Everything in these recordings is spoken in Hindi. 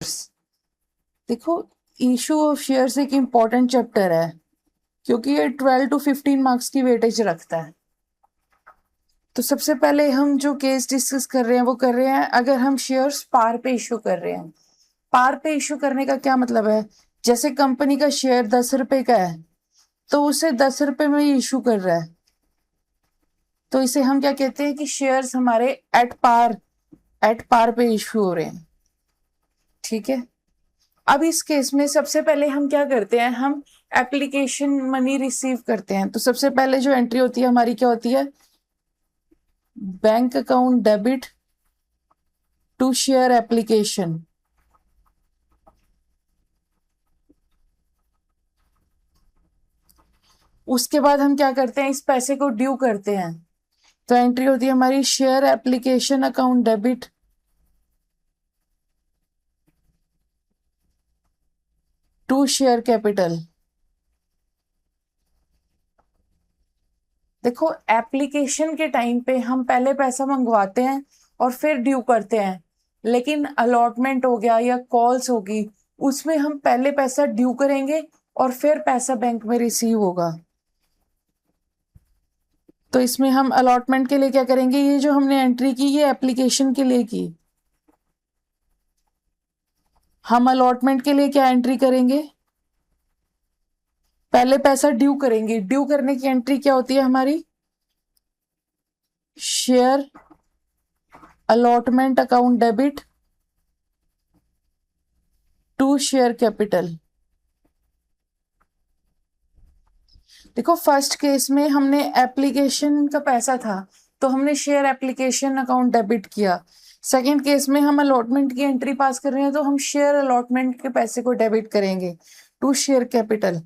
देखो, इशू ऑफ शेयर्स एक इम्पॉर्टेंट चैप्टर है क्योंकि ये 12 to 15 मार्क्स की वेटेज रखता है। तो सबसे पहले हम जो केस डिस्कस कर रहे हैं वो कर रहे हैं अगर हम शेयर्स पार पे इशू कर रहे हैं। पार पे इशू करने का क्या मतलब है? जैसे कंपनी का शेयर 10 रुपए का है तो उसे 10 रुपए में इशू कर रहा है, तो इसे हम क्या कहते हैं कि शेयर्स हमारे एट पार पे इशू हो रहे हैं। ठीक है, अब इस केस में सबसे पहले हम क्या करते हैं, हम एप्लीकेशन मनी रिसीव करते हैं। तो सबसे पहले जो एंट्री होती है हमारी क्या होती है? Bank account debit to share application. उसके बाद हम क्या करते हैं, इस पैसे को ड्यू करते हैं। तो एंट्री होती है हमारी share application account debit to share capital. देखो, एप्लीकेशन के टाइम पे हम पहले पैसा मंगवाते हैं और फिर ड्यू करते हैं, लेकिन अलॉटमेंट हो गया या कॉल्स होगी उसमें हम पहले पैसा ड्यू करेंगे और फिर पैसा बैंक में रिसीव होगा। तो इसमें हम अलॉटमेंट के लिए क्या करेंगे, ये जो हमने एंट्री की ये एप्लीकेशन के लिए की, हम अलॉटमेंट के लिए क्या एंट्री करेंगे? पहले पैसा ड्यू करेंगे। ड्यू करने की एंट्री क्या होती है हमारी? Share allotment account debit to share capital. देखो, फर्स्ट केस में हमने एप्लीकेशन का पैसा था तो हमने शेयर एप्लीकेशन अकाउंट डेबिट किया। सेकंड केस में हम अलॉटमेंट की एंट्री पास कर रहे हैं तो हम शेयर अलॉटमेंट के पैसे को डेबिट करेंगे टू शेयर कैपिटल।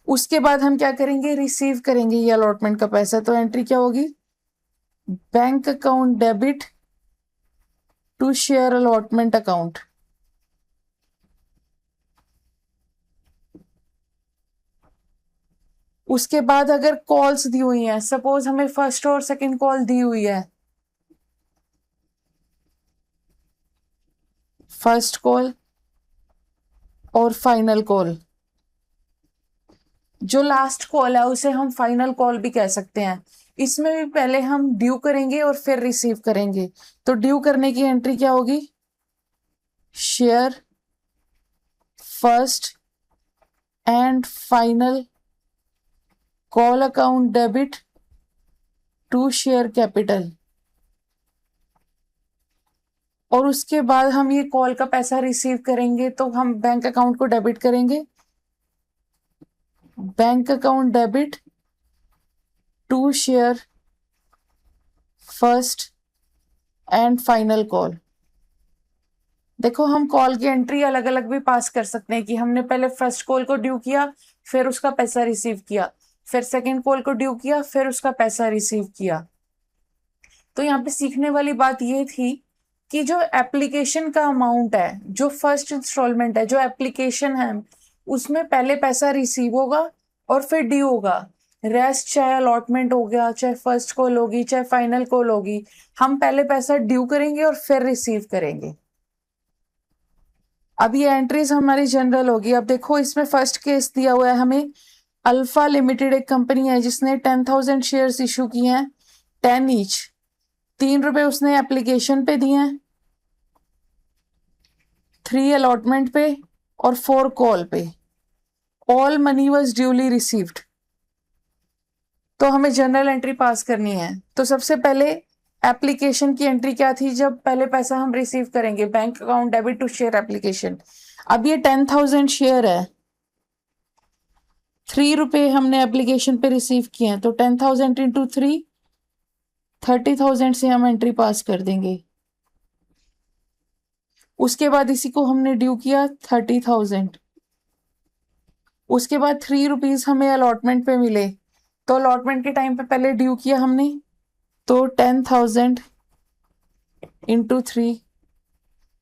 उसके बाद हम क्या करेंगे, रिसीव करेंगे ये अलॉटमेंट का पैसा। तो एंट्री क्या होगी? Bank account debit to share allotment account. उसके बाद अगर कॉल्स दी हुई हैं, सपोज हमें फर्स्ट और सेकंड कॉल दी हुई है, फर्स्ट कॉल और फाइनल कॉल, जो लास्ट कॉल है उसे हम फाइनल कॉल भी कह सकते हैं। इसमें भी पहले हम ड्यू करेंगे और फिर रिसीव करेंगे। तो ड्यू करने की एंट्री क्या होगी? Share first and final call account debit to share capital. और उसके बाद हम ये कॉल का पैसा रिसीव करेंगे तो हम बैंक अकाउंट को डेबिट करेंगे, bank account debit to share first and final call. देखो, हम कॉल की एंट्री अलग अलग भी पास कर सकते हैं कि हमने पहले फर्स्ट कॉल को ड्यू किया फिर उसका पैसा रिसीव किया, फिर सेकंड कॉल को ड्यू किया फिर उसका पैसा रिसीव किया। तो यहाँ पे सीखने वाली बात ये थी कि जो एप्लीकेशन का अमाउंट है, जो फर्स्ट इंस्टॉलमेंट है, जो एप्लीकेशन है, उसमें पहले पैसा रिसीव होगा और फिर ड्यू होगा। रेस्ट चाहे अलॉटमेंट हो गया, चाहे फर्स्ट कॉल होगी, चाहे फाइनल कॉल होगी, हम पहले पैसा ड्यू करेंगे और फिर रिसीव करेंगे। अब ये एंट्रीज हमारी जनरल होगी। अब देखो, इसमें फर्स्ट केस दिया हुआ है हमें, अल्फा लिमिटेड एक कंपनी है जिसने 10,000 शेयर्स इशू किए हैं, 10 ईच। 3 रुपए उसने एप्लीकेशन पे दिए हैं, 3 अलॉटमेंट पे और 4 कॉल पे। All money was duly received. तो हमें जनरल एंट्री पास करनी है। तो सबसे पहले एप्लीकेशन की एंट्री क्या थी? जब पहले पैसा हम रिसीव करेंगे, bank account debit to share application. अब ये 10,000 शेयर है, 3 रुपए हमने एप्लीकेशन पे रिसीव किए हैं, तो 10,000 इंटू 3, 30,000 से हम एंट्री पास कर देंगे। उसके बाद इसी को हमने ड्यू किया 30,000। उसके बाद 3 रुपीज हमें अलॉटमेंट पे मिले, तो अलॉटमेंट के टाइम पे पहले ड्यू किया हमने, तो 10,000 इंटू 3,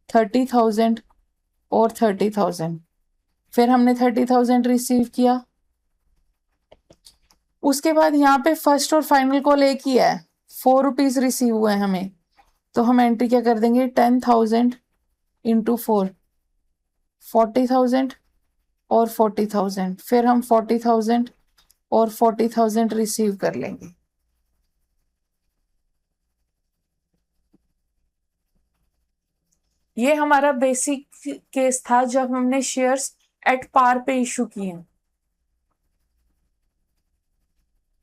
30,000 और 30,000। फिर हमने 30,000 रिसीव किया। उसके बाद यहाँ पे फर्स्ट और फाइनल कॉल एक ही है, 4 रुपीज रिसीव हुए हैं हमें, तो हम एंट्री क्या कर देंगे, 10,000 इंटू 4, 40,000 और 40,000, फिर हम 40,000 और 40,000 रिसीव कर लेंगे। ये हमारा बेसिक केस था जब हमने शेयर्स एट पार पे इशू किए।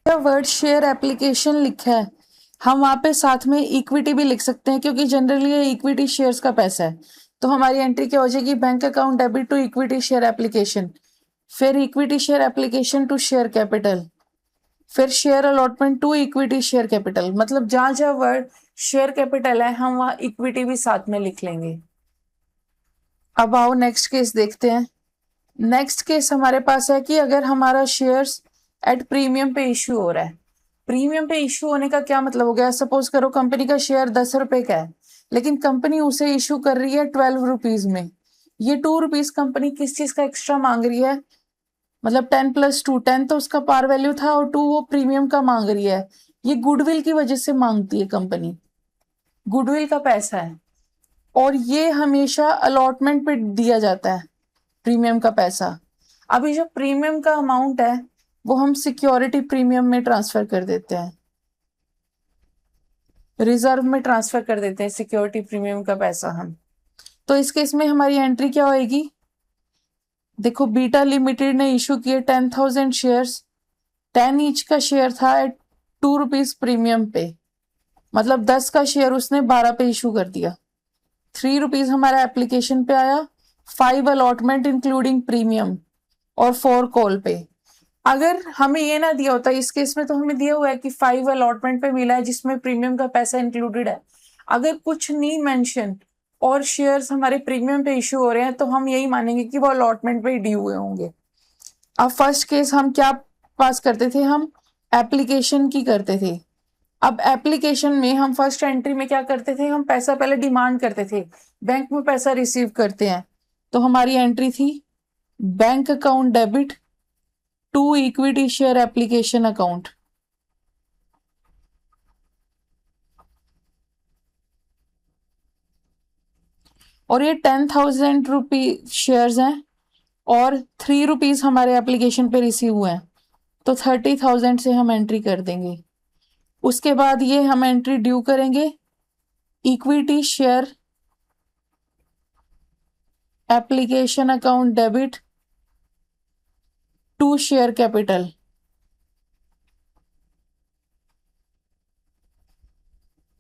वर्ड शेयर एप्लीकेशन लिखा है, हम वहां पे साथ में इक्विटी भी लिख सकते हैं क्योंकि जनरली ये इक्विटी शेयर्स का पैसा है। तो हमारी एंट्री क्या हो जाएगी, bank account debit to equity share application, फिर equity share application to share capital, फिर share allotment to equity share capital. मतलब जहां जहां वर्ड शेयर कैपिटल है हम वहां इक्विटी भी साथ में लिख लेंगे। अब आओ नेक्स्ट केस देखते हैं। नेक्स्ट केस हमारे पास है कि अगर हमारा शेयर्स एट प्रीमियम पे इश्यू हो रहा है। प्रीमियम पे इश्यू होने का क्या मतलब हो गया, सपोज करो कंपनी का शेयर 10 रुपए का है लेकिन कंपनी उसे इश्यू कर रही है 12 रुपीज में। ये 2 रुपीज कंपनी किस चीज का एक्स्ट्रा मांग रही है, मतलब 10+2, 10 तो उसका पार वैल्यू था और 2 वो प्रीमियम का मांग रही है। ये गुडविल की वजह से मांगती है कंपनी, गुडविल का पैसा है और ये हमेशा अलॉटमेंट पे दिया जाता है प्रीमियम का पैसा। अभी जो प्रीमियम का अमाउंट है वो हम सिक्योरिटी प्रीमियम में ट्रांसफर कर देते हैं, रिजर्व में ट्रांसफर कर देते हैं सिक्योरिटी प्रीमियम का पैसा हम। तो इस केस में हमारी एंट्री क्या होएगी, देखो बीटा लिमिटेड ने इशू किए 10,000 शेयर्स, 10 ईच का शेयर था एट 2 रुपीज प्रीमियम पे, मतलब 10 का शेयर उसने 12 पे इशू कर दिया। 3 रुपीज हमारा एप्लीकेशन पे आया, 5 अलॉटमेंट इंक्लूडिंग प्रीमियम और 4 कॉल पे। अगर हमें ये ना दिया होता, इस केस में तो हमें दिया हुआ है कि 5 अलॉटमेंट पे मिला है जिसमें प्रीमियम का पैसा इंक्लूडेड है। अगर कुछ नहीं मेंशन और शेयर्स हमारे प्रीमियम पे इशू हो रहे हैं तो हम यही मानेंगे कि वो अलॉटमेंट पे ड्यू हुए होंगे। अब फर्स्ट केस हम क्या पास करते थे, हम एप्लीकेशन की करते थे। अब एप्लीकेशन में हम फर्स्ट एंट्री में क्या करते थे, हम पैसा पहले डिमांड करते थे, बैंक में पैसा रिसीव करते हैं। तो हमारी एंट्री थी bank account debit to equity share application account. और ये 10,000 रुपी शेयर्स हैं और 3 रुपीज हमारे एप्लीकेशन पे रिसीव हुए हैं, तो 30,000 से हम एंट्री कर देंगे। उसके बाद ये हम एंट्री ड्यू करेंगे equity share application account debit to share capital.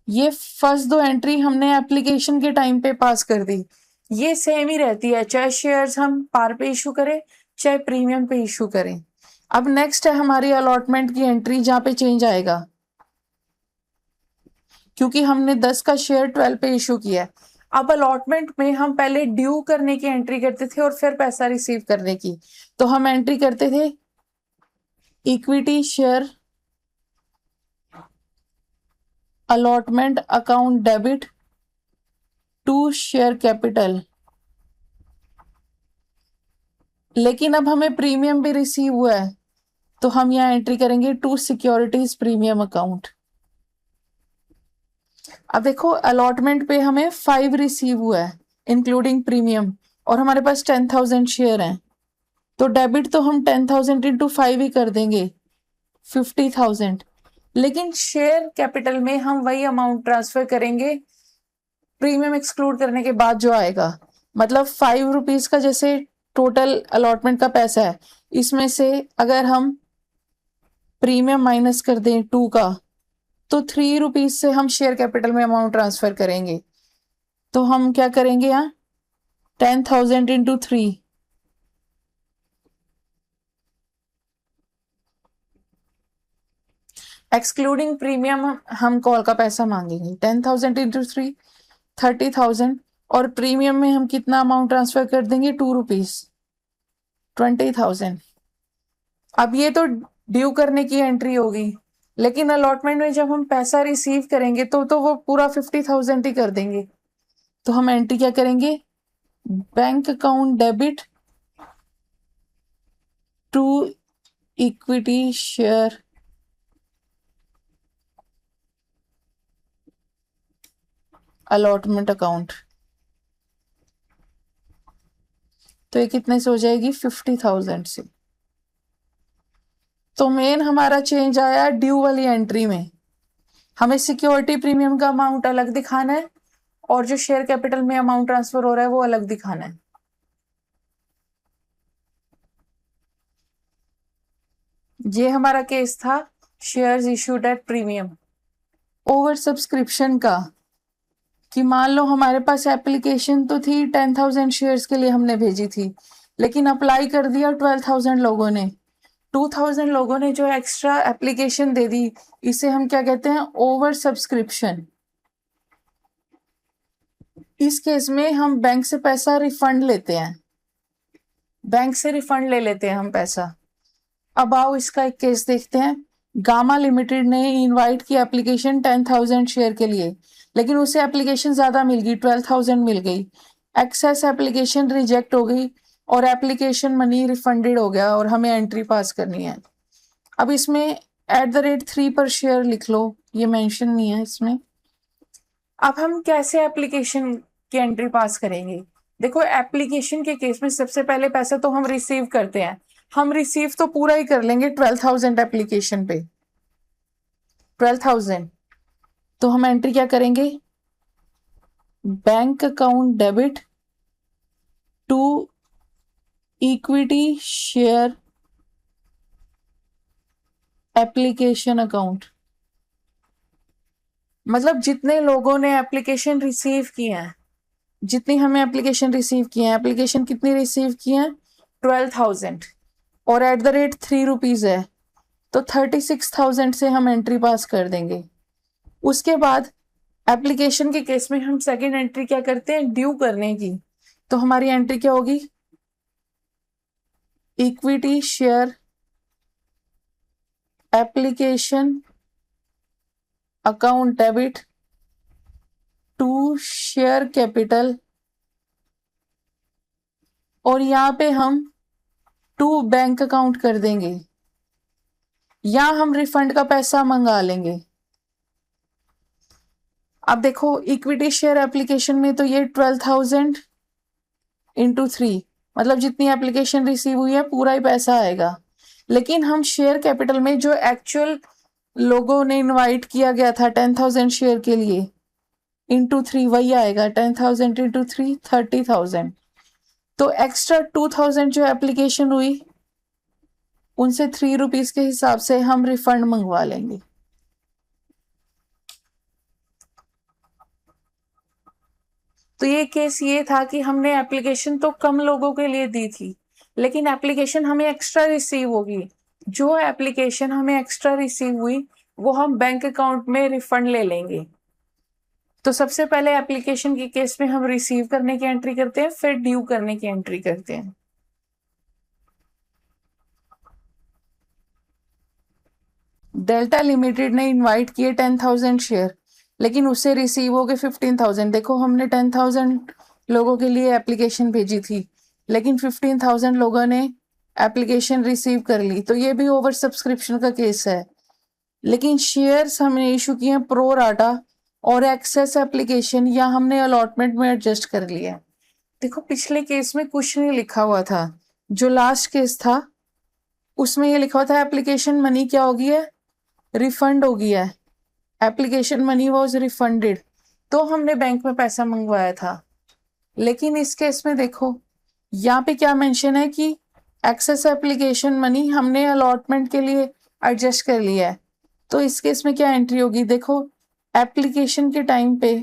ये फर्स्ट 2 एंट्री हमने एप्लीकेशन के टाइम पे पास कर दी, ये सेम ही रहती है चाहे शेयर्स हम पार पे इशू करें चाहे प्रीमियम पे इशू करें। अब नेक्स्ट है हमारी अलॉटमेंट की एंट्री जहां पे चेंज आएगा, क्योंकि हमने 10 का शेयर 12 पे इशू किया है। अब अलॉटमेंट में हम पहले ड्यू करने की एंट्री करते थे और फिर पैसा रिसीव करने की। तो हम एंट्री करते थे equity share allotment account debit to share capital, लेकिन अब हमें प्रीमियम भी रिसीव हुआ है तो हम यहाँ एंट्री करेंगे टू सिक्योरिटीज प्रीमियम अकाउंट। अब देखो अलॉटमेंट पे हमें 5 रिसीव हुआ है इंक्लूडिंग प्रीमियम और हमारे पास 10,000 शेयर हैं, तो डेबिट तो हम 10,000 इंटू 5 ही कर देंगे 50,000, लेकिन शेयर कैपिटल में हम वही अमाउंट ट्रांसफर करेंगे प्रीमियम एक्सक्लूड करने के बाद जो आएगा। मतलब 5 रुपीज का जैसे टोटल अलॉटमेंट का पैसा है, इसमें से अगर हम प्रीमियम माइनस कर दें 2 का तो 3 रुपीज से हम शेयर कैपिटल में अमाउंट ट्रांसफर करेंगे। तो हम क्या करेंगे यहाँ 10,000 इंटू 3, एक्सक्लूडिंग प्रीमियम हम कॉल का पैसा मांगेंगे 10,000 इंटू 3 30,000 और प्रीमियम में हम कितना अमाउंट ट्रांसफर कर देंगे 2 रुपीज 20,000। अब ये तो ड्यू करने की एंट्री होगी, लेकिन अलॉटमेंट में जब हम पैसा रिसीव करेंगे तो वो पूरा 50,000 ही कर देंगे। तो हम एंट्री क्या करेंगे bank account debit to equity share allotment account. तो ये कितने से हो जाएगी 50,000 से। तो मेन हमारा चेंज आया ड्यू वाली एंट्री में, हमें सिक्योरिटी प्रीमियम का अमाउंट अलग दिखाना है और जो शेयर कैपिटल में अमाउंट ट्रांसफर हो रहा है वो अलग दिखाना है। ये हमारा केस था shares issued at premium. Over subscription का, कि मान लो हमारे पास एप्लीकेशन तो थी 10,000 शेयर्स के लिए हमने भेजी थी, लेकिन अप्लाई कर दिया 12,000 लोगों ने, 2,000 लोगों ने जो एक्स्ट्रा एप्लीकेशन दे दी, इसे हम क्या कहते हैं, ओवर सब्सक्रिप्शन। इस केस में हम बैंक से पैसा रिफंड लेते हैं, बैंक से रिफंड ले लेते हैं हम पैसा। अब आओ इसका एक केस देखते हैं। गामा लिमिटेड ने इनवाइट की एप्लीकेशन 10,000 शेयर के लिए, लेकिन उसे एप्लीकेशन ज्यादा मिल गई, 12,000 मिल गई। एक्सेस एप्लीकेशन रिजेक्ट हो गई और एप्लीकेशन मनी रिफंडेड हो गया और हमें एंट्री पास करनी है। अब इसमें @3 पर शेयर लिख लो, ये मेंशन नहीं है इसमें। अब हम कैसे एप्लीकेशन की एंट्री पास करेंगे? देखो, एप्लीकेशन के केस में सबसे पहले पैसा तो हम रिसीव करते हैं, हम रिसीव तो पूरा ही कर लेंगे 12,000 एप्लीकेशन पे, 12,000। तो हम एंट्री क्या करेंगे, bank account debit to equity share application account. मतलब जितने लोगों ने एप्लीकेशन रिसीव की है, जितनी हमें एप्लीकेशन रिसीव की है, एप्लीकेशन कितनी रिसीव की है 12,000 और @3 है, तो 36,000 से हम एंट्री पास कर देंगे। उसके बाद एप्लीकेशन के केस में हम सेकेंड एंट्री क्या करते हैं, ड्यू करने की। तो हमारी एंट्री क्या होगी, equity share application account debit to share capital, और यहाँ पे हम टू बैंक अकाउंट कर देंगे, या हम रिफंड का पैसा मंगा लेंगे। अब देखो, इक्विटी शेयर एप्लीकेशन में तो ये 12,000 इंटू 3, मतलब जितनी एप्लीकेशन रिसीव हुई है पूरा ही पैसा आएगा। लेकिन हम शेयर कैपिटल में जो एक्चुअल लोगों ने इनवाइट किया गया था 10,000 शेयर के लिए, इंटू 3 वही आएगा, 10,000 इंटू 3 30,000। तो एक्स्ट्रा 2,000 जो एप्लीकेशन हुई उनसे ₹3 के हिसाब से हम रिफंड मंगवा लेंगे। तो ये केस ये था कि हमने एप्लीकेशन तो कम लोगों के लिए दी थी, लेकिन एप्लीकेशन हमें एक्स्ट्रा रिसीव होगी। जो एप्लीकेशन हमें एक्स्ट्रा रिसीव हुई वो हम बैंक अकाउंट में रिफंड ले लेंगे। तो सबसे पहले एप्लीकेशन के केस में हम रिसीव करने की एंट्री करते हैं, फिर ड्यू करने की एंट्री करते हैं। डेल्टा लिमिटेड ने इनवाइट किए 10,000 शेयर, लेकिन उससे रिसीव हो गए 15,000। देखो, हमने 10,000 लोगों के लिए एप्लीकेशन भेजी थी, लेकिन 15,000 लोगों ने एप्लीकेशन रिसीव कर ली, तो ये भी ओवर सब्सक्रिप्शन का केस है। लेकिन शेयर्स हमने इशू किए प्रो राटा और एक्सेस एप्लीकेशन, या हमने अलॉटमेंट में एडजस्ट कर लिया। देखो, पिछले केस में कुछ नहीं लिखा हुआ था, जो लास्ट केस था उसमें ये लिखा हुआ था एप्लीकेशन मनी क्या हो गई है, रिफंड हो गया है, एप्लीकेशन मनी वॉज रिफंडेड, तो हमने बैंक में पैसा मंगवाया था। लेकिन इस केस में देखो, यहाँ पे क्या मेंशन है कि एक्सेस एप्लीकेशन मनी हमने अलॉटमेंट के लिए एडजस्ट कर लिया है। तो इस केस में क्या एंट्री होगी, देखो एप्लीकेशन के टाइम पे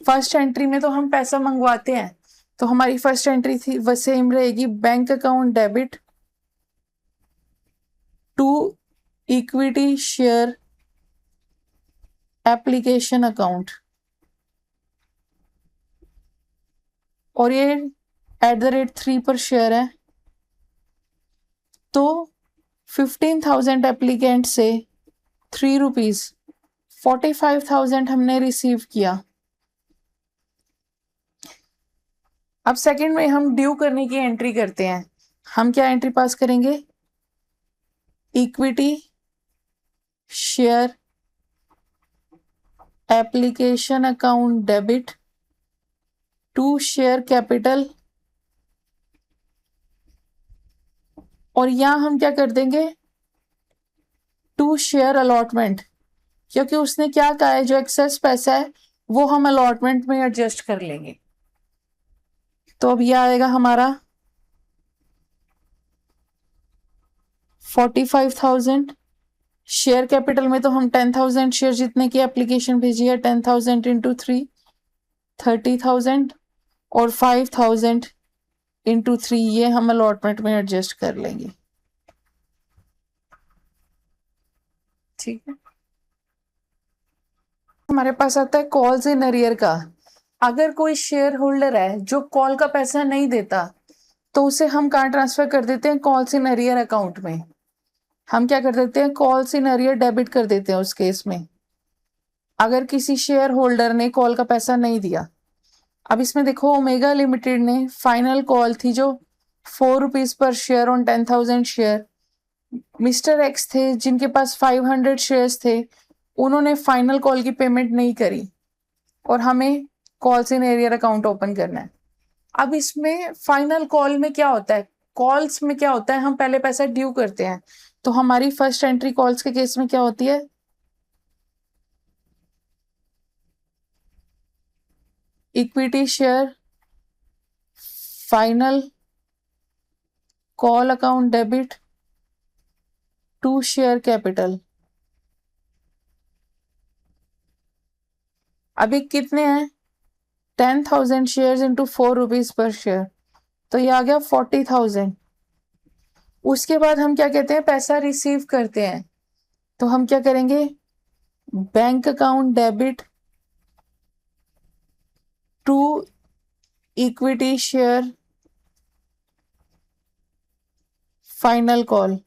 फर्स्ट एंट्री में तो हम पैसा मंगवाते हैं, तो हमारी फर्स्ट एंट्री थी वह सेम रहेगी, bank account debit to equity share application account, और ये @3 पर शेयर है। तो 15,000 एप्लीकेंट से ₹3, 45,000 हमने रिसीव किया। अब सेकंड में हम ड्यू करने की एंट्री करते हैं। हम क्या एंट्री पास करेंगे, equity share application account debit to share capital और यहाँ हम क्या कर देंगे, टू शेयर अलॉटमेंट, क्योंकि उसने क्या कहा है जो एक्सेस पैसा है वो हम अलॉटमेंट में एडजस्ट कर लेंगे। तो अब यह आएगा हमारा 45,000। शेयर कैपिटल में तो हम 10,000 शेयर जितने की एप्लीकेशन भेजी है, 10,000 इंटू 3 30,000 और 5,000 इंटू 3 ये हम अलॉटमेंट में एडजस्ट कर लेंगे। ठीक है, हमारे पास आता है कॉल्स इन अरियर का। अगर कोई शेयर होल्डर है जो कॉल का पैसा नहीं देता तो उसे हम कहाँ ट्रांसफर कर देते हैं, कॉल्स इन अरियर अकाउंट में। हम क्या कर देते हैं, कॉल्स इन अरियर डेबिट कर देते हैं उस केस में, अगर किसी शेयर होल्डर ने कॉल का पैसा नहीं दिया। अब इसमें देखो ओमेगा लिमिटेड ने फाइनल कॉल थी जो 4 rupees per share on 10,000 share. Mister x थे जिनके पास 500 शेयर्स थे, उन्होंने फाइनल कॉल की पेमेंट नहीं करी और हमें calls in arrear account open करना है। अब इसमें फाइनल कॉल में क्या होता है, कॉल्स में क्या होता है, हम पहले पैसा ड्यू करते हैं। तो हमारी फर्स्ट एंट्री कॉल्स के केस में क्या होती है, equity share final call account debit to share capital. अभी कितने हैं, 10,000 share into 4 rupees per share, तो ये आ गया 40,000। उसके बाद हम क्या कहते हैं, पैसा रिसीव करते हैं, तो हम क्या करेंगे, bank account debit to equity share final call.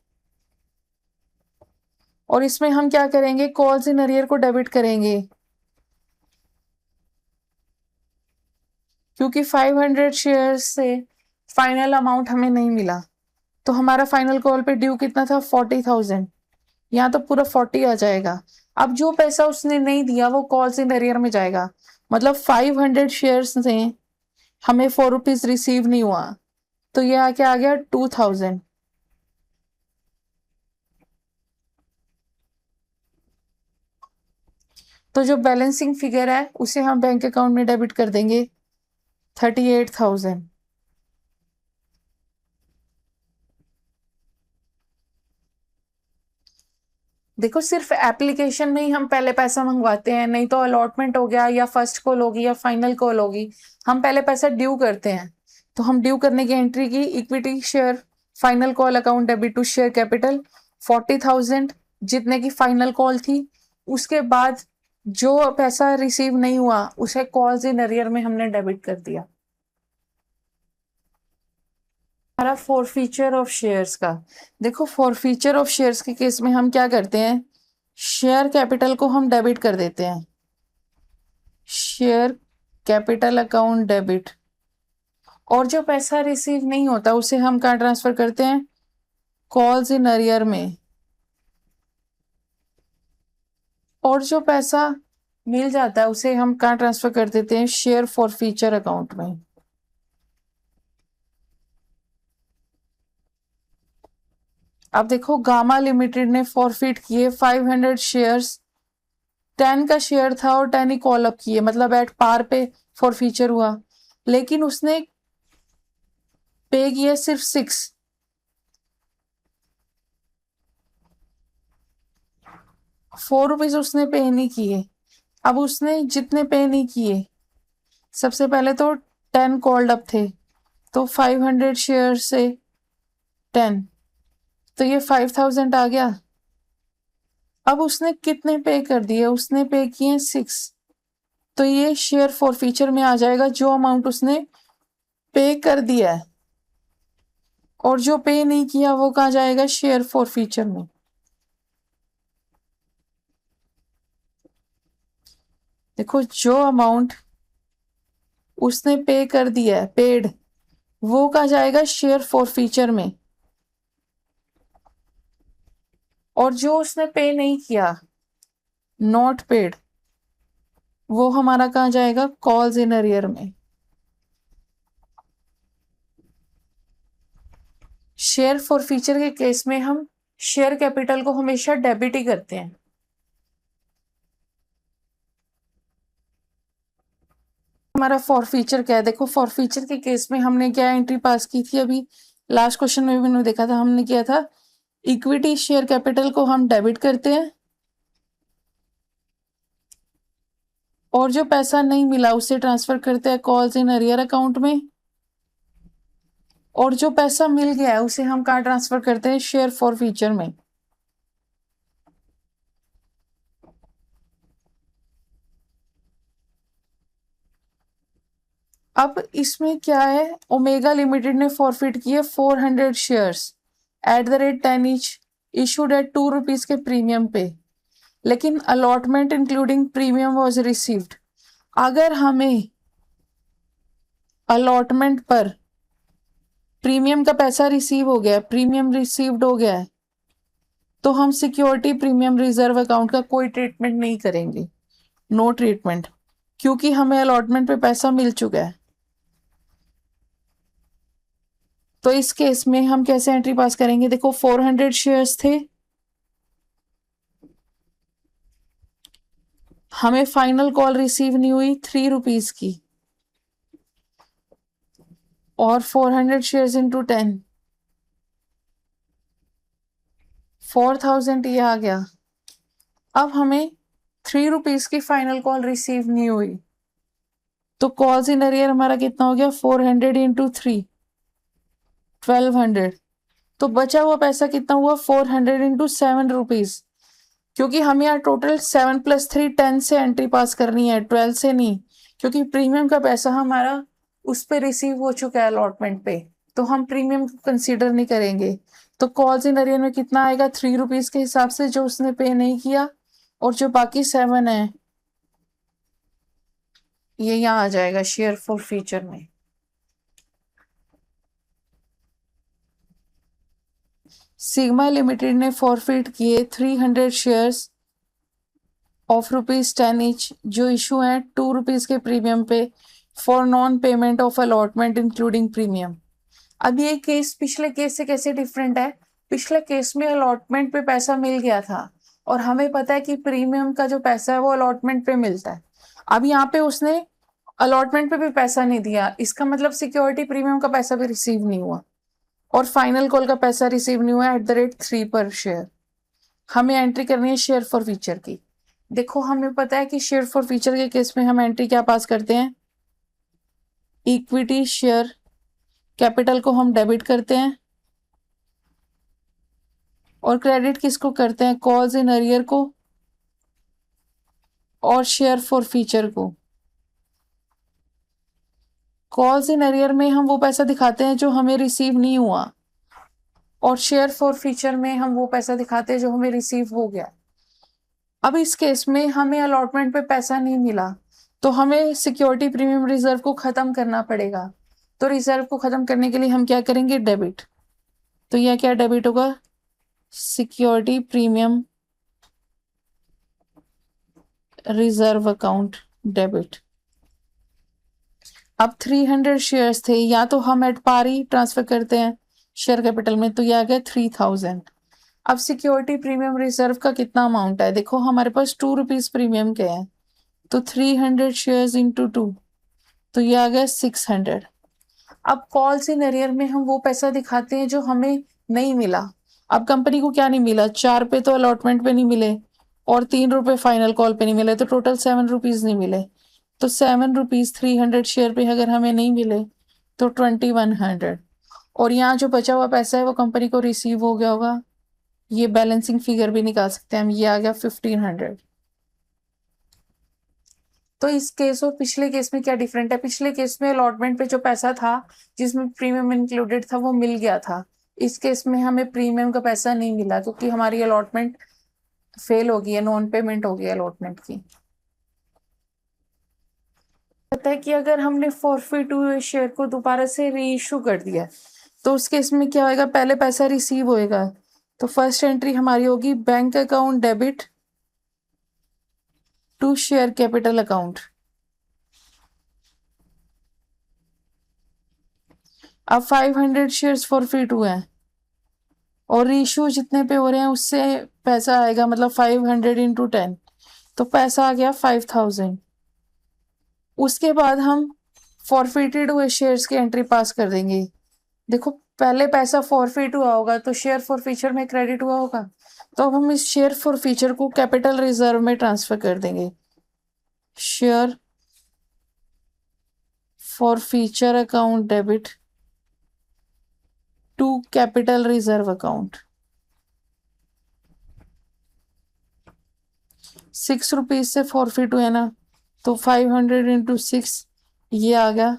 और इसमें हम क्या करेंगे, कॉल्स इन अरियर को डेबिट करेंगे, क्योंकि 500 शेयर से फाइनल अमाउंट हमें नहीं मिला। तो हमारा फाइनल कॉल पे ड्यू कितना था, 40,000, यहाँ तो पूरा 40 आ जाएगा। अब जो पैसा उसने नहीं दिया वो कॉल्स इन अरियर में जाएगा, मतलब 500 शेयर्स से हमें 4 रुपीज रिसीव नहीं हुआ, तो ये आके आ गया 2,000। तो जो बैलेंसिंग फिगर है उसे हम बैंक अकाउंट में डेबिट कर देंगे 38,000। देखो सिर्फ एप्लीकेशन में ही हम पहले पैसा मंगवाते हैं, नहीं तो अलॉटमेंट हो गया या फर्स्ट कॉल होगी या फाइनल कॉल होगी, हम पहले पैसा ड्यू करते हैं। तो हम ड्यू करने की एंट्री की, equity share final call account debit to share capital 40,000 जितने की फाइनल कॉल थी। उसके बाद जो पैसा रिसीव नहीं हुआ उसे कॉल्स इन अरियर में हमने डेबिट कर दिया। हमारा फॉरफीचर ऑफ शेयर्स का, देखो फॉरफीचर ऑफ शेयर्स के केस में हम क्या करते हैं, शेयर कैपिटल को हम डेबिट कर देते हैं, शेयर कैपिटल अकाउंट डेबिट। और जो पैसा रिसीव नहीं होता उसे हम कहाँ ट्रांसफर करते हैं, कॉल्स इन अरियर में। और जो पैसा मिल जाता है उसे हम कहाँ ट्रांसफर कर देते हैं, शेयर फॉरफीचर अकाउंट में। अब देखो गामा लिमिटेड ने फॉरफिट किए 500 शेयर्स, 10 का शेयर था और 10 ही कॉल अप किए, मतलब एट पार पे फॉरफीचर हुआ, लेकिन उसने पे किए सिर्फ 6। 4 रुपीज उसने पे नहीं किए। अब उसने जितने पे नहीं किए, सबसे पहले तो 10 कॉल्ड अप थे, तो 500 शेयर से 10, तो ये 5,000 आ गया। अब उसने कितने पे कर दिए, उसने पे किए 6, तो ये शेयर फॉरफीचर में आ जाएगा जो अमाउंट उसने पे कर दिया है, और जो पे नहीं किया वो कहाँ जाएगा, शेयर फॉरफीचर में। देखो जो अमाउंट उसने पे कर दिया है, पेड, वो कहाँ जाएगा, शेयर फॉरफीचर में। और जो उसने पे नहीं किया, नॉट पेड, वो हमारा कहाँ जाएगा, कॉल्स इन अरियर में। शेयर फॉर फीचर के केस में हम शेयर कैपिटल को हमेशा डेबिट ही करते हैं। हमारा फॉर फीचर क्या है, देखो फॉर फीचर के केस में हमने क्या एंट्री पास की थी, अभी लास्ट क्वेश्चन में भी मैंने देखा था, हमने किया था इक्विटी शेयर कैपिटल को हम डेबिट करते हैं और जो पैसा नहीं मिला उसे ट्रांसफर करते हैं कॉल्स इन अरियर अकाउंट में, और जो पैसा मिल गया है उसे हम कहाँ ट्रांसफर करते हैं, शेयर फॉर फ्यूचर में। अब इसमें क्या है, ओमेगा लिमिटेड ने फॉरफिट किए 400 shares at the rate 10 each, issued at 2 rupees के प्रीमियम पे, लेकिन allotment including premium was received. अगर हमें अलॉटमेंट पर प्रीमियम का पैसा रिसीव हो गया, प्रीमियम रिसीव्ड हो गया है, तो हम सिक्योरिटी प्रीमियम रिजर्व अकाउंट का कोई ट्रीटमेंट नहीं करेंगे, नो ट्रीटमेंट, क्योंकि हमें अलॉटमेंट पे पैसा मिल चुका है। तो इस केस में हम कैसे एंट्री पास करेंगे, देखो 400 शेयर्स थे, हमें फाइनल कॉल रिसीव नहीं हुई 3 रुपीज की, और 400 शेयर्स इंटू 10 4000 ये आ गया। अब हमें 3 रुपीज की फाइनल कॉल रिसीव नहीं हुई, तो कॉल्स इन अरियर हमारा कितना हो गया, 400 इंटू 3 1200, तो बचा हुआ पैसा कितना हुआ, 400 इंटू 7 रुपीज, क्योंकि हमें यहाँ टोटल 7 + 3 10 से एंट्री पास करनी है, 12 से नहीं, क्योंकि प्रीमियम का पैसा हमारा उस पे रिसीव हो चुका है अलॉटमेंट पे, तो हम प्रीमियम को कंसीडर नहीं करेंगे। तो कॉल्स इन अरियर में कितना आएगा, 3 रुपीज के हिसाब से जो उसने पे नहीं किया, और जो बाकी 7 है ये यहाँ आ जाएगा शेयर फॉर फ्यूचर में। सिग्मा लिमिटेड ने फॉरफिट किए 300 शेयर्स ऑफ ₹10 ईच, जो इशू है 2 रुपीज के प्रीमियम पे, for non payment of allotment including premium. अब ये केस पिछले केस से कैसे डिफरेंट है, पिछले केस में अलॉटमेंट पे पैसा मिल गया था और हमें पता है कि प्रीमियम का जो पैसा है वो अलॉटमेंट पे मिलता है। अब यहाँ पे उसने अलॉटमेंट पे भी पैसा नहीं दिया, इसका मतलब सिक्योरिटी प्रीमियम का पैसा भी रिसीव नहीं हुआ और फाइनल कॉल का पैसा रिसीव नहीं हुआ एट द रेट 3 पर शेयर। हमें एंट्री करनी है शेयर फॉर फ्यूचर की। देखो हमें पता है कि शेयर फॉर फ्यूचर के केस में हम एंट्री क्या पास करते हैं, इक्विटी शेयर कैपिटल को हम डेबिट करते हैं और क्रेडिट किसको करते हैं, कॉल्स इन अरियर को और शेयर फॉर फ्यूचर को। कॉल्स इन अरियर में हम वो पैसा दिखाते हैं जो हमें रिसीव नहीं हुआ, और शेयर फॉर फ्यूचर में हम वो पैसा दिखाते हैं जो हमें रिसीव हो गया। अब इस केस में हमें अलॉटमेंट पे पैसा नहीं मिला, तो हमें सिक्योरिटी प्रीमियम रिजर्व को खत्म करना पड़ेगा। तो रिजर्व को खत्म करने के लिए हम क्या करेंगे, डेबिट। तो यह क्या डेबिट होगा, security premium reserve account debit. अब 300 शेयर्स थे, या तो हम एट पार ही ट्रांसफर करते हैं शेयर कैपिटल में, तो यह आ गया 3000। अब सिक्योरिटी प्रीमियम रिजर्व का कितना अमाउंट है, देखो हमारे पास 2 रुपीज प्रीमियम के हैं, तो 300 शेयर्स इंटू 2, तो ये आ गया 600। अब कॉल्स इन अरियर में हम वो पैसा दिखाते हैं जो हमें नहीं मिला। अब कंपनी को क्या नहीं मिला, 4 पे तो अलॉटमेंट पे नहीं मिले और 3 रुपए फाइनल कॉल पे नहीं मिले, तो टोटल 7 रुपीज नहीं मिले। तो 7 रुपीज 300 शेयर पे अगर हमें नहीं मिले तो 2100, और यहाँ जो बचा हुआ पैसा है वो कंपनी को रिसीव हो गया होगा। ये बैलेंसिंग फिगर भी निकाल सकते हैं हम, ये आ गया 1500। तो इस केस और पिछले केस में क्या डिफरेंट है, पिछले केस में अलॉटमेंट पे जो पैसा था जिसमें प्रीमियम इंक्लूडेड था वो मिल गया था, इस केस में हमें प्रीमियम का पैसा नहीं मिला क्योंकि हमारी अलॉटमेंट फेल हो गई है, नॉन पेमेंट हो गई अलॉटमेंट की। पता है कि अगर हमने फॉरफिट हुए शेयर को दोबारा से री इशू कर दिया तो उस केस में क्या होएगा, पहले पैसा रिसीव होएगा, तो फर्स्ट एंट्री हमारी होगी bank account debit to share capital account. अब 500 शेयर्स फॉरफिट हुए हैं, और रेशियो जितने पे हो रहे हैं उससे पैसा आएगा, मतलब 500 इंटू 10, तो पैसा आ गया 5000। उसके बाद हम फॉरफिटेड हुए शेयर्स की एंट्री पास कर देंगे। देखो पहले पैसा फॉरफिट हुआ होगा तो शेयर फॉर फीचर में क्रेडिट हुआ होगा, तो अब हम इस शेयर फॉर फीचर को कैपिटल रिजर्व में ट्रांसफर कर देंगे। Share forfeiture account debit to capital reserve account. 6 rupees से फॉरफिट हुए ना, तो 500 इंटू 6, ये आ गया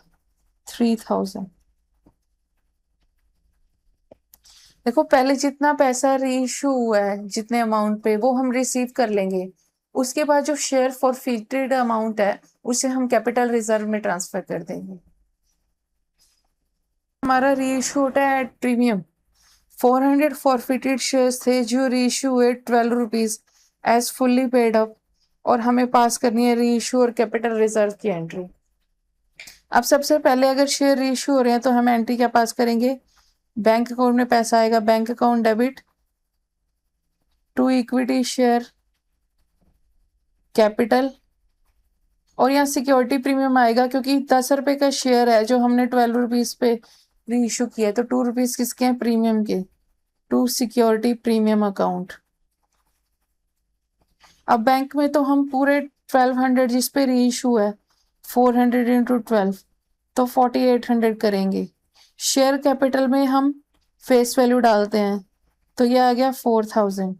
3000। देखो पहले जितना पैसा रीइश्यू हुआ है जितने अमाउंट पे, वो हम रिसीव कर लेंगे। उसके बाद जो शेयर फॉरफिटेड अमाउंट है उसे हम कैपिटल रिजर्व में ट्रांसफर कर देंगे। हमारा रीइश्यू होता है एट प्रीमियम। 400 फॉरफिटेड शेयर्स थे जो रीइश्यू हुए 12 rupees as fully paid up, और हमें पास करनी है रीइश्यू और कैपिटल रिजर्व की एंट्री। अब सबसे पहले अगर शेयर रीइश्यू हो रहे हैं तो हम एंट्री क्या पास करेंगे? बैंक अकाउंट में पैसा आएगा, bank account debit to equity share capital, और यहाँ सिक्योरिटी प्रीमियम आएगा क्योंकि 10 रुपए का शेयर है जो हमने 12 रुपीज पे री इशू किया है, तो 2 रुपीज किसके हैं? प्रीमियम के, टू सिक्योरिटी प्रीमियम अकाउंट। अब बैंक में तो हम पूरे 1200 जिस पे री इशू है 400 इंटू 12, तो 4800 करेंगे। शेयर कैपिटल में हम फेस वैल्यू डालते हैं, तो ये आ गया 4000,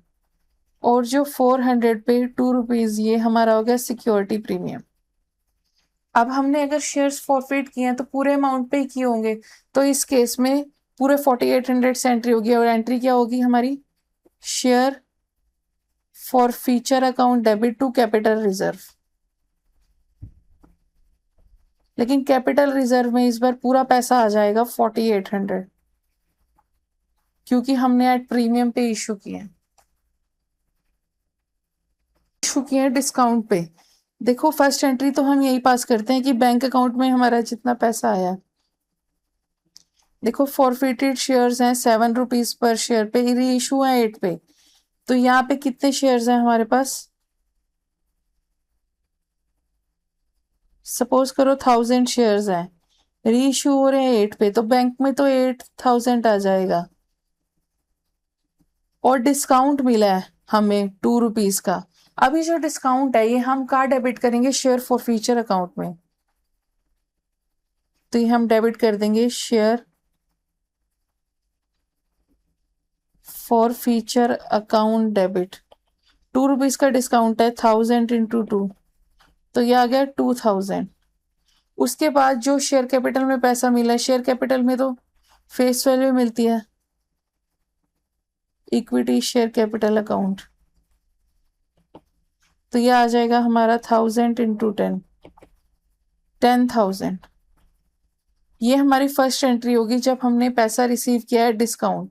और जो 400 पे 2 रुपीज, ये हमारा हो गया सिक्योरिटी प्रीमियम। अब हमने अगर शेयर्स फॉरफिट किए हैं तो पूरे अमाउंट पे ही किए होंगे, तो इस केस में पूरे 4800 से एंट्री होगी, और एंट्री क्या होगी हमारी? Share forfeiture account debit to capital reserve. लेकिन कैपिटल रिजर्व में इस बार पूरा पैसा आ जाएगा 4800, क्योंकि हमने एट प्रीमियम पे इशू किए हैं, डिस्काउंट पे। देखो फर्स्ट एंट्री तो हम यही पास करते हैं कि बैंक अकाउंट में हमारा जितना पैसा आया। देखो फॉरफिटेड शेयर्स हैं 7 रुपीज पर शेयर पे, री इशू है 8 पे, तो यहाँ पे कितने शेयर्स हैं हमारे पास? सपोज करो 1000 शेयर्स हैं, री इशू हो रहे हैं 8 पे, तो बैंक में तो 8000 आ जाएगा, और डिस्काउंट मिला है हमें 2 रुपीज का। अभी जो डिस्काउंट है ये हम कहाँ डेबिट करेंगे? शेयर फॉर फीचर अकाउंट में, तो ये हम डेबिट कर देंगे share forfeiture account debit. 2 rupees का डिस्काउंट है, 1000 इंटू 2, तो ये आ गया 2000। उसके बाद जो शेयर कैपिटल में पैसा मिला है, शेयर कैपिटल में तो फेस वैल्यू मिलती है, इक्विटी शेयर कैपिटल अकाउंट, तो ये आ जाएगा हमारा 1000 इंटू 10, 10,000। ये हमारी फर्स्ट एंट्री होगी जब हमने पैसा रिसीव किया है डिस्काउंट।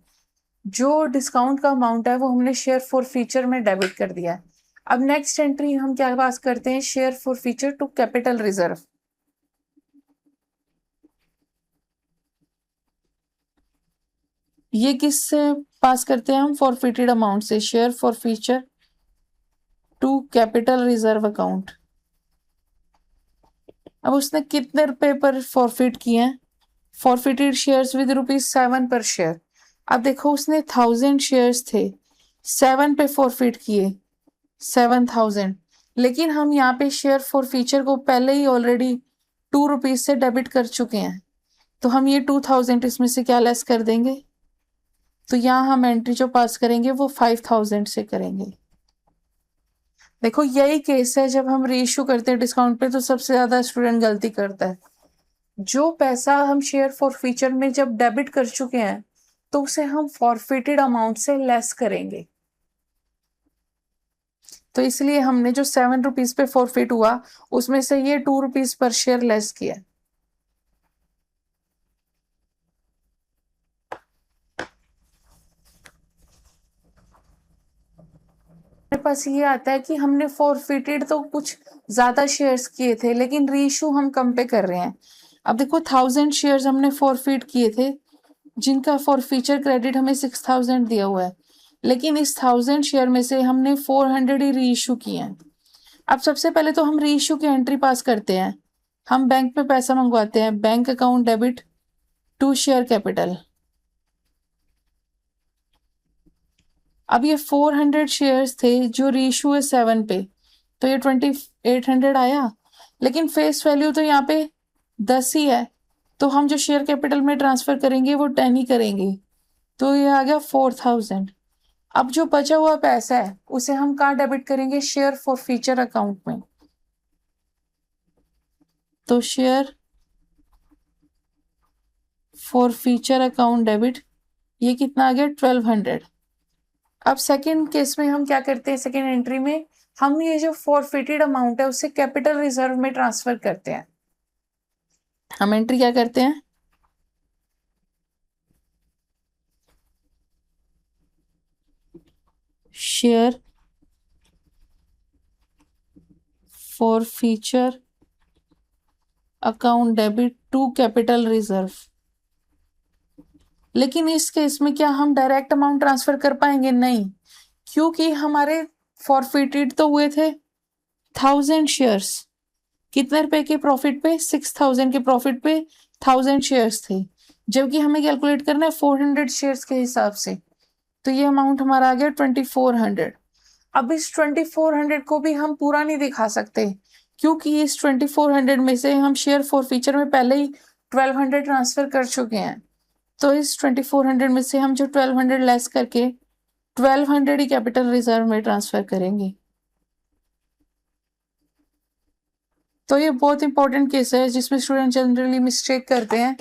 जो डिस्काउंट का अमाउंट है वो हमने शेयर फॉर फीचर में डेबिट कर दिया है। अब नेक्स्ट एंट्री हम क्या पास करते हैं? Share forfeiture to capital reserve. ये किससे पास करते हैं हम? फॉरफिटेड अमाउंट से, share forfeiture to capital reserve account. अब उसने कितने रुपए पर फॉरफिट किए हैं? फॉरफिटेड शेयर्स विद ₹7 पर शेयर। अब देखो उसने 1000 शेयर्स थे, 7 पे फॉरफिट किए 7000, लेकिन हम यहाँ पे शेयर फॉर फीचर को पहले ही ऑलरेडी 2 रुपीज से डेबिट कर चुके हैं, तो हम ये 2000 इसमें से क्या लेस कर देंगे? तो यहाँ हम एंट्री जो पास करेंगे वो 5000 से करेंगे। देखो यही केस है जब हम रीइश्यू करते हैं डिस्काउंट पे, तो सबसे ज्यादा स्टूडेंट गलती करता है। जो पैसा हम शेयर फॉर फीचर में जब डेबिट कर चुके हैं तो उसे हम फॉरफिटेड अमाउंट से लेस करेंगे, तो इसलिए हमने जो 7 रुपीज पे फॉरफिट हुआ उसमें से ये 2 रुपीज पर शेयर लेस किया। मेरे पास ये आता है कि हमने फॉरफिटेड तो कुछ ज्यादा शेयर्स किए थे, लेकिन रीइश्यू हम कम पे कर रहे हैं। अब देखो 1000 शेयर्स हमने फॉरफिट किए थे जिनका फॉर फीचर क्रेडिट हमें 6000 दिया हुआ है, लेकिन इस 1000 शेयर में से हमने 400 ही री इशू किए हैं। अब सबसे पहले तो हम री इशू की एंट्री पास करते हैं। हम बैंक में पैसा मंगवाते हैं, bank account debit to share capital. अब ये 400 शेयर्स थे जो री इशू है 7 पे, तो ये 2800 आया, लेकिन फेस वैल्यू तो यहाँ पे 10 ही है, तो हम जो शेयर कैपिटल में ट्रांसफर करेंगे वो 10 ही करेंगे, तो ये आ गया 4000। अब जो बचा हुआ पैसा है उसे हम कहाँ डेबिट करेंगे? शेयर फॉर फीचर अकाउंट में। तो share forfeiture account debit, ये कितना आ गया? 1200। अब सेकेंड केस में हम क्या करते हैं? सेकेंड एंट्री में हम ये जो फॉरफिटेड अमाउंट है उसे कैपिटल रिजर्व में ट्रांसफर करते हैं। हम एंट्री क्या करते हैं? Share forfeiture account debit to capital reserve. लेकिन इस केस में क्या हम डायरेक्ट अमाउंट ट्रांसफर कर पाएंगे? नहीं, क्योंकि हमारे फॉरफिटेड तो हुए थे 1000 शेयर्स। कितने रुपए के प्रॉफिट पे? 6000 के प्रॉफिट पे 1000 शेयर्स थे, जबकि हमें कैलकुलेट करना है 400 शेयर्स के हिसाब से, तो ये अमाउंट हमारा आ गया 2400। अब इस 2400 को भी हम पूरा नहीं दिखा सकते, क्योंकि इस 2400 में से हम शेयर फॉर फीचर में पहले ही 1200 ट्रांसफर कर चुके हैं, तो इस 2400 में से हम जो 1200 लेस करके 1200 ही कैपिटल रिजर्व में ट्रांसफर करेंगे। तो ये बहुत इंपॉर्टेंट केस है जिसमें स्टूडेंट जनरली मिस्टेक करते हैं,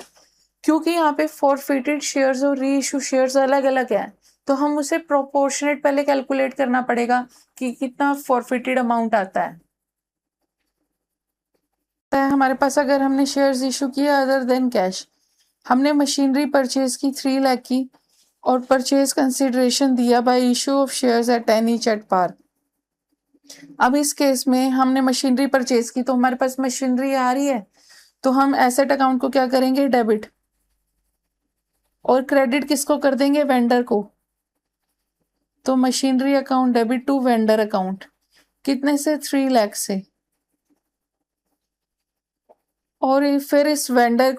क्योंकि यहाँ पे फॉरफिटेड शेयर्स और री इशू शेयर्स अलग अलग है, तो हम उसे प्रोपोर्शनेट पहले कैलकुलेट करना पड़ेगा कि कितना फॉरफिटेड अमाउंट आता है। हमारे पास अगर हमने शेयर्स इशू किया अदर देन कैश, हमने मशीनरी परचेज की 3 लाख की और परचेज कंसिडरेशन दिया by issue of shares at 10 each at par. अब इस केस में हमने मशीनरी परचेज की, तो हमारे पास मशीनरी आ रही है, तो हम एसेट अकाउंट को क्या करेंगे? डेबिट। और क्रेडिट किसको कर देंगे? वेंडर को। तो machinery account debit to vendor account. कितने से? 3 लाख से। और फिर इस वेंडर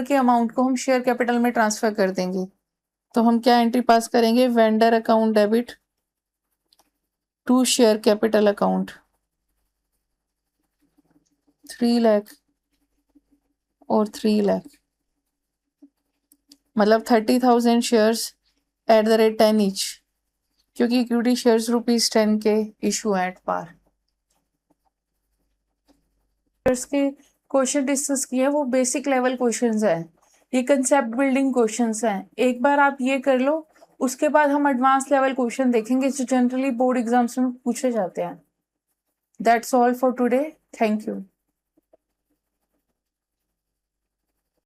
के अमाउंट को हम शेयर कैपिटल में ट्रांसफर कर देंगे। तो हम क्या एंट्री पास करेंगे? Vendor account debit to share capital account. 3 lakh और 3 लाख, मतलब 30,000 shares at the rate 10 each, क्योंकि इक्विटी शेयर्स ₹10 के इशू एट पार। के क्वेश्चन डिस्कस किए वो बेसिक लेवल क्वेश्चंस हैं, ये कंसेप्ट बिल्डिंग क्वेश्चंस हैं। एक बार आप ये कर लो, उसके बाद हम एडवांस लेवल क्वेश्चन देखेंगे जो जनरली बोर्ड एग्जाम्स में पूछे जाते हैं। That's all for today, thank you.